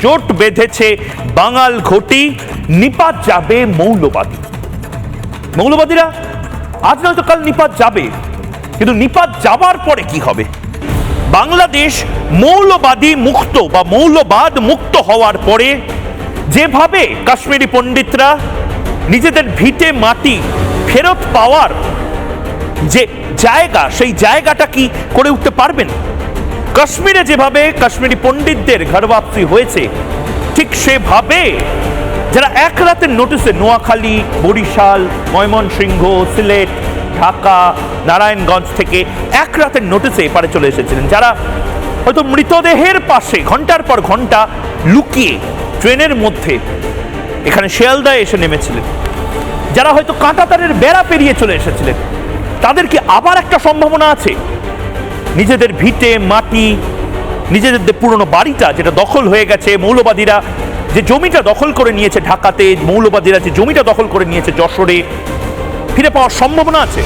জোট বেঁধেছে বাঙাল ঘটি, নিপাত যাবে মৌলবাদী। মৌলবাদীরা আজ নয়তো কাল নিপাত যাবে, কিন্তু নিপাত যাবার পরে কি হবে? বাংলাদেশ মৌলবাদী মুক্ত বা মৌলবাদ মুক্ত হওয়ার পরে যেভাবে কাশ্মীরি পণ্ডিতরা নিজেদের ভিটে মাটি ফেরত পাওয়ার যে জায়গা, সেই জায়গাটা কি করে উঠতে পারবেন? কাশ্মীরে যেভাবে কাশ্মীরি পণ্ডিতদের ঘর বাপসি হয়েছে, ঠিক সেভাবে যারা এক রাতের নোটিসে নোয়াখালী, বরিশাল, ময়মনসিংহ, সিলেট, ঢাকা, নারায়ণগঞ্জ থেকে এক রাতের নোটিসে এপারে চলে এসেছিলেন, যারা হয়তো মৃতদেহের পাশে ঘন্টার পর ঘন্টা লুকিয়ে ট্রেনের মধ্যে এখানে শিয়ালদায় এসে নেমেছিলেন, যারা হয়তো কাঁটাতারের বেড়া পেরিয়ে চলে এসেছিলেন, তাদের কি আবার একটা সম্ভাবনা আছে নিজেদের ভিটে মাটি, নিজেদের পুরনো বাড়িটা যেটা দখল হয়ে গেছে, মৌলবাদীরা যে জমিটা দখল করে নিয়েছে ঢাকাতে, মৌলবাদীরা যে জমিটা দখল করে নিয়েছে যশোরে, ফিরে পাওয়ার সম্ভাবনা আছে?